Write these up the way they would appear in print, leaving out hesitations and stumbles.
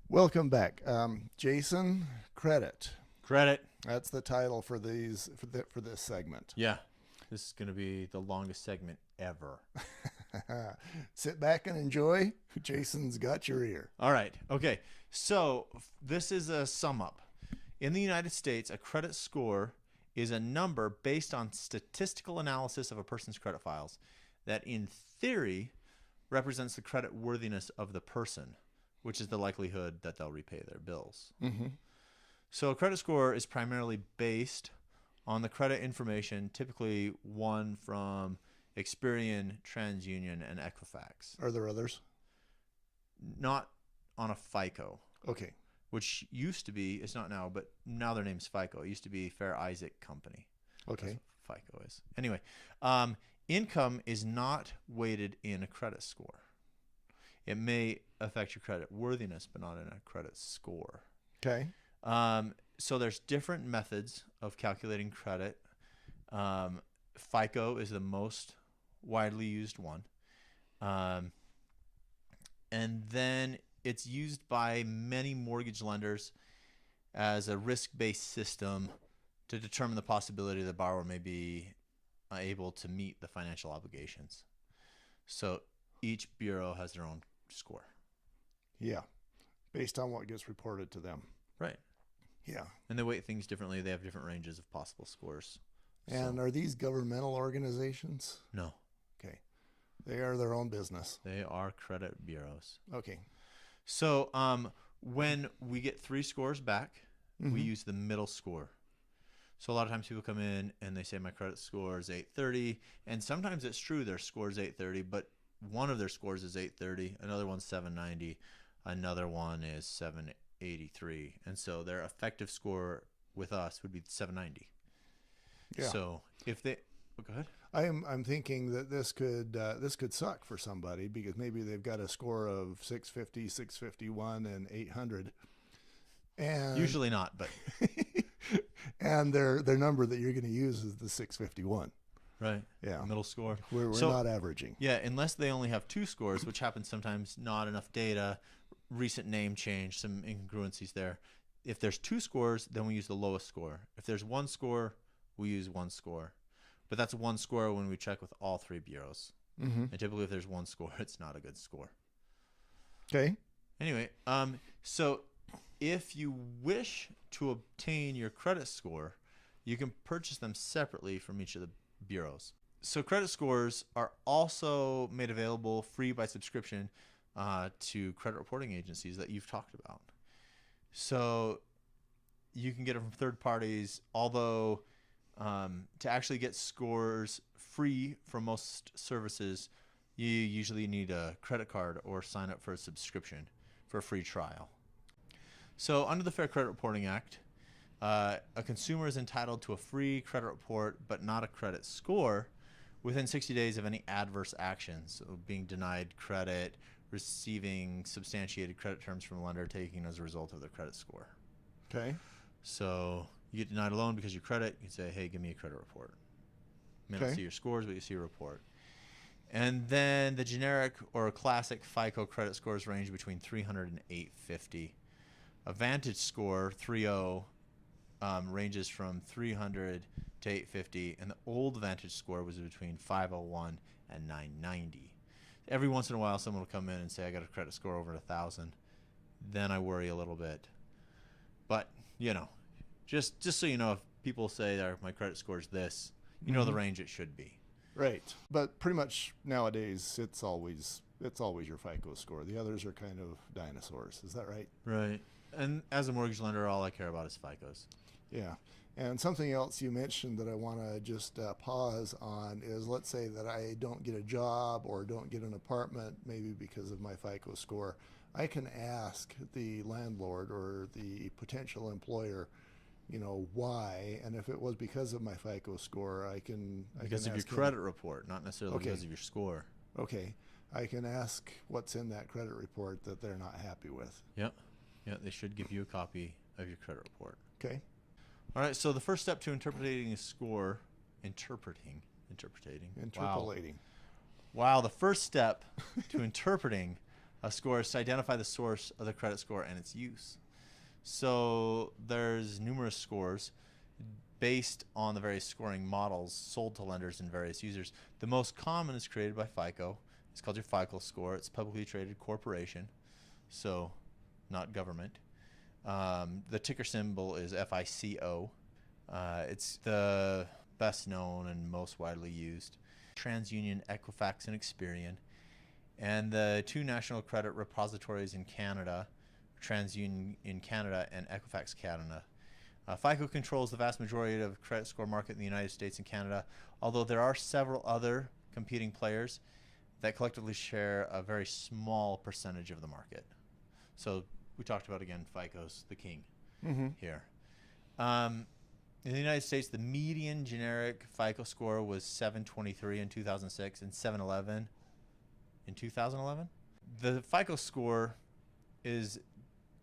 Welcome back, Jason. Credit. Credit. That's the title for this segment. Yeah. This is going to be the longest segment ever. Sit back and enjoy. Jason's got your ear. All right. Okay. So this is a sum up. In the United States, a credit score is a number based on statistical analysis of a person's credit files that, in theory, represents the credit worthiness of the person, which is the likelihood that they'll repay their bills. Mm-hmm. So a credit score is primarily based on the credit information, typically one from Experian, TransUnion, and Equifax. Are there others? Not on a FICO. Okay. Which used to be, it's not now, but now their name's FICO. It used to be Fair Isaac Company. Okay. That's what FICO is. Anyway, income is not weighted in a credit score. It may affect your credit worthiness, but not in a credit score. Okay. So there's different methods of calculating credit. FICO is the most widely used one. And then it's used by many mortgage lenders as a risk-based system to determine the possibility the borrower may be able to meet the financial obligations. So each bureau has their own score. Yeah. Based on what gets reported to them. Right. Yeah. And they weight things differently. They have different ranges of possible scores. And are these governmental organizations? No. Okay. They are their own business. They are credit bureaus. Okay. So when we get 3 scores back, we use the middle score. So a lot of times people come in and they say my credit score is 830, and sometimes it's true their score is 830, but one of their scores is 830, another one's 790, another one is 783, and so their effective score with us would be 790. Yeah. So if they go ahead. I'm thinking that this could suck for somebody because maybe they've got a score of 650, 651, and 800, and Usually not, but and their number that you're going to use is the 651. right. Yeah. Middle score. We're So- not averaging. Yeah, unless they only have 2 scores, which happens sometimes, not enough data, recent name change, some incongruencies there. If there's 2 scores, then we use the lowest score. If there's 1 score, we use 1 score. But that's 1 score when we check with all 3 bureaus. Mm-hmm. And typically if there's 1 score, it's not a good score. Okay. Anyway, so if you wish to obtain your credit score, you can purchase them separately from each of the bureaus. So credit scores are also made available free by subscription to credit reporting agencies that you've talked about. So you can get it from third parties, although to actually get scores free from most services, you usually need a credit card or sign up for a subscription for a free trial. So under the Fair Credit Reporting Act, a consumer is entitled to a free credit report, but not a credit score, within 60 days of any adverse actions, so being denied credit, receiving substantiated credit terms from a lender taken as a result of their credit score. Okay. So you get denied a loan because you credit, you can say, hey, give me a credit report. You may not Okay. see your scores, but you see a report. And then the generic or classic FICO credit scores range between 300 and 850. A Vantage score, 3.0, ranges from 300 to 850, and the old Vantage score was between 501 and 990. Every once in a while, someone will come in and say, I got a credit score over 1,000. Then I worry a little bit. But, you know, just so you know, if people say that my credit score is this, you know the range it should be. Right. But pretty much nowadays, it's always your FICO score. The others are kind of dinosaurs. Is that right? Right. And as a mortgage lender, all I care about is FICOs. Yeah. And something else you mentioned that I want to just pause on is, let's say that I don't get a job or don't get an apartment, maybe because of my FICO score. I can ask the landlord or the potential employer, you know, why, and if it was because of my FICO score, I can Because of your ask him. credit report, not necessarily Okay. because of your score. Okay, I can ask what's in that credit report that they're not happy with. Yep. Yeah, they should give you a copy of your credit report. Okay. All right, so the first step to interpreting a score, interpreting. Wow. Interpolating. Wow, the first step to interpreting a score is to identify the source of the credit score and its use. So there's numerous scores based on the various scoring models sold to lenders and various users. The most common is created by FICO. It's called your FICO score. It's a publicly traded corporation, so not government. The ticker symbol is FICO. It's the best known and most widely used. TransUnion, Equifax, and Experian. And the two national credit repositories in Canada, TransUnion in Canada and Equifax Canada. FICO controls the vast majority of the credit score market in the United States and Canada, although there are several other competing players that collectively share a very small percentage of the market. So we talked about, again, FICO's the king here. In the United States, the median generic FICO score was 723 in 2006 and 711 in 2011. The FICO score is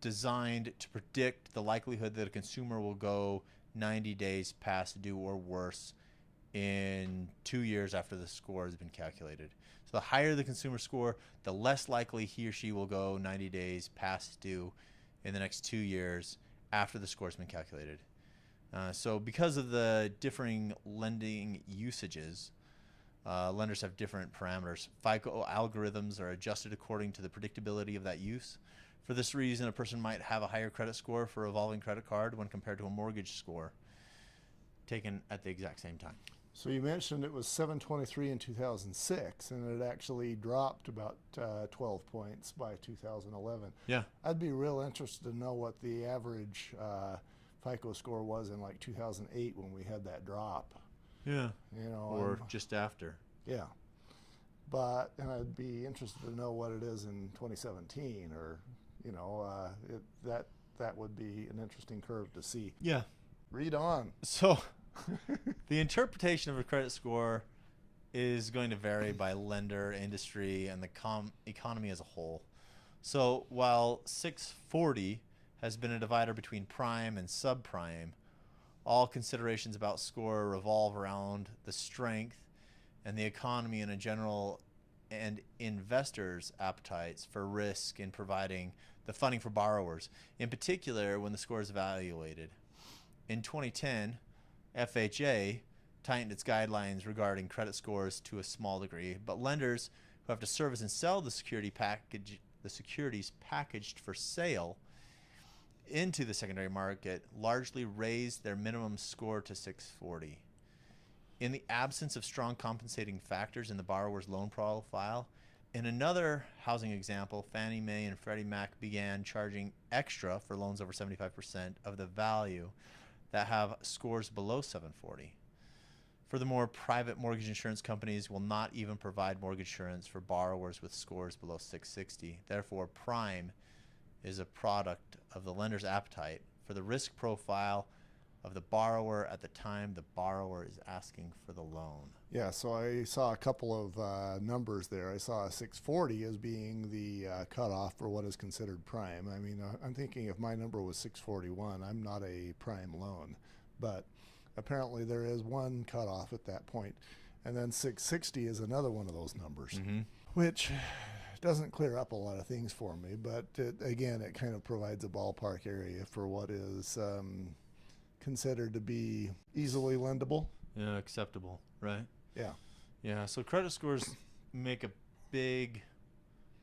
designed to predict the likelihood that a consumer will go 90 days past due or worse in 2 years after the score has been calculated. So the higher the consumer score, the less likely he or she will go 90 days past due in the next 2 years after the score has been calculated. So because of the differing lending usages, lenders have different parameters. FICO algorithms are adjusted according to the predictability of that use. For this reason, a person might have a higher credit score for a revolving credit card when compared to a mortgage score taken at the exact same time. So you mentioned it was 723 in 2006, and it actually dropped about 12 points by 2011. Yeah. I'd be real interested to know what the average FICO score was in like 2008 when we had that drop. Yeah. You know, Or just after. yeah. But, and I'd be interested to know what it is in 2017, or, you know, that would be an interesting curve to see. Yeah. Read on. So the interpretation of a credit score is going to vary by lender, industry, and the economy as a whole. So while 640 has been a divider between prime and subprime, all considerations about score revolve around the strength and the economy in a general and investors' appetites for risk in providing the funding for borrowers, in particular when the score is evaluated. In 2010, FHA tightened its guidelines regarding credit scores to a small degree, but lenders who have to service and sell the securities packaged for sale into the secondary market largely raised their minimum score to 640. In the absence of strong compensating factors in the borrower's loan profile, in another housing example, Fannie Mae and Freddie Mac began charging extra for loans over 75% of the value that have scores below 740. Furthermore, private mortgage insurance companies will not even provide mortgage insurance for borrowers with scores below 660. Therefore, prime is a product of the lender's appetite for the risk profile of the borrower at the time the borrower is asking for the loan. Yeah, so I saw a couple of numbers there. I saw 640 as being the cutoff for what is considered prime. I mean, I'm thinking if my number was 641, I'm not a prime loan. But apparently there is one cutoff at that point. And then 660 is another one of those numbers, which doesn't clear up a lot of things for me. But again, it kind of provides a ballpark area for what is considered to be easily lendable. Yeah, acceptable, right? Yeah. Yeah, so credit scores make a big,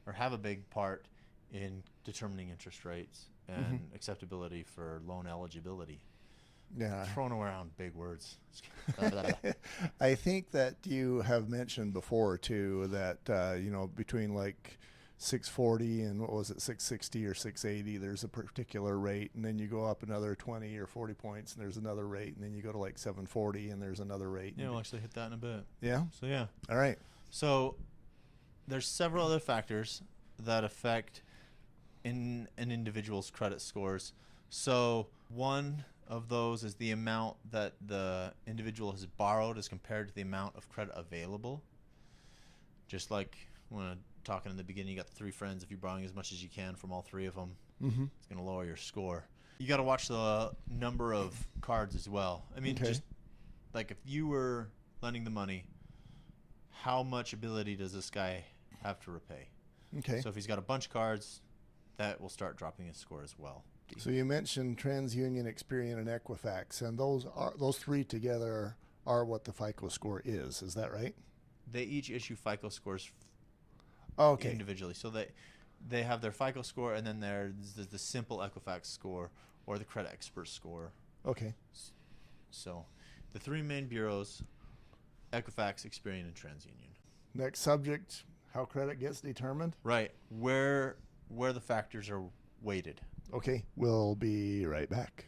or have a big part in determining interest rates and acceptability for loan eligibility. Yeah. Throwing around big words. I think that you have mentioned before too that you know, between like 640 and what was it, 660 or 680, there's a particular rate, and then you go up another 20 or 40 points and there's another rate, and then you go to like 740 and there's another rate. Yeah, we'll actually hit that in a bit. Yeah. So yeah. All right. So there's several other factors that affect in an individual's credit scores. So one of those is the amount that the individual has borrowed as compared to the amount of credit available. Just like when talking in the beginning, you got the three friends. If you're borrowing as much as you can from all three of them, it's going to lower your score. You got to watch the number of cards as well. I mean, just like if you were lending the money, how much ability does this guy have to repay? Okay. So if he's got a bunch of cards, that will start dropping his score as well. So you mentioned TransUnion, Experian, and Equifax, and those three together are what the FICO score is. Is that right? They each issue FICO scores Okay. individually. So they have their FICO score, and then there's the simple Equifax score or the Credit Expert score. Okay. So the three main bureaus, Equifax, Experian, and TransUnion. Next subject, how credit gets determined. Right. Where the factors are weighted. Okay, we'll be right back.